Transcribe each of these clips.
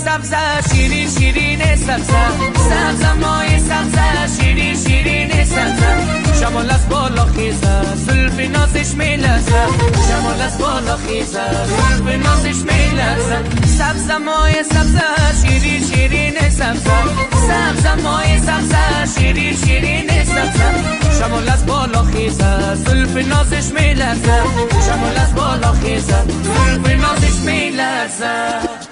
سبز شیرین شیرین سبز سبز مای سبز شیرین شیرین سبز شمال از بالا خیزه زلف نازش میلرزه شمال از بالا خیزه زلف نازش میلرزه سبز مای سبز شیرین شیرین سبز سبز مای سبز شیرین شیرین سبز شمال از بالا خیزه زلف نازش میلرزه شمال از بالا خیزه زلف نازش میلرزه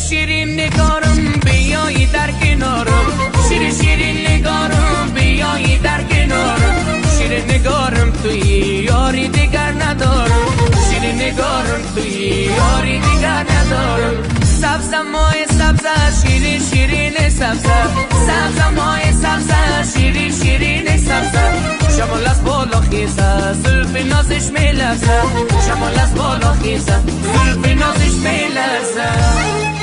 شیرین نگارم بیایی در کنارم شیرین شیرین نگارم بیایی در کنارم شیرین نگارم توی یاری دیگر ندارم شیرین نگارم توی یاری دیگر ندارم سبز مای سبز شیرین شیرین سبز سبز مای سبز شیرین شیرین سبز شمال از بالا خیزه زلف نازش میلرزه شمال از بالا خیزه زلف نازش میلرزه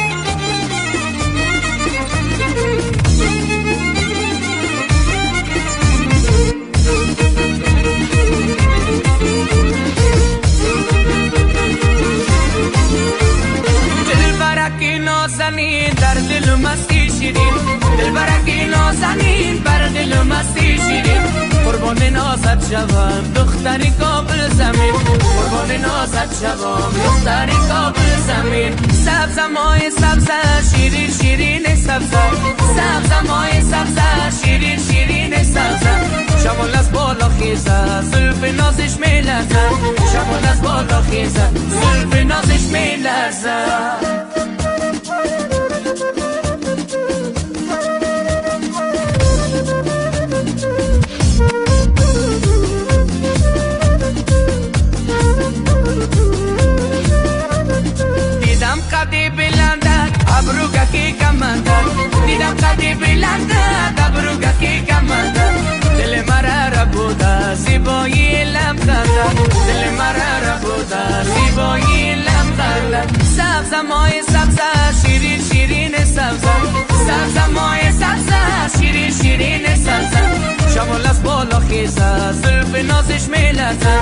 نازنین در دل مستی شیرین دل برکی نازنین بر دل مستی شیرین قربان نازت شوم دختری کابل زمین قربان نازت شوم دختری کابل زمین سبز مای سبز شیرین شیرین سبز سبز مای سبز شیرین شیرین سبز شمال از بالا خیزه زلف نازش میلرزه شمال از بالا خیزه زلف نازش میلرزه قدی بلندت ابروگکی کمندت دیدم قدی بلندت ابروگکی کمندت دل مرا بوده زیبایی لبخندت دل مرا بوده زیبایی لبخندت سبز مای سبز شیرین شیرین سبز سبز مای سبز شیرین شیرین سبز شمال از بالا خیزه زلف نازش میلرزه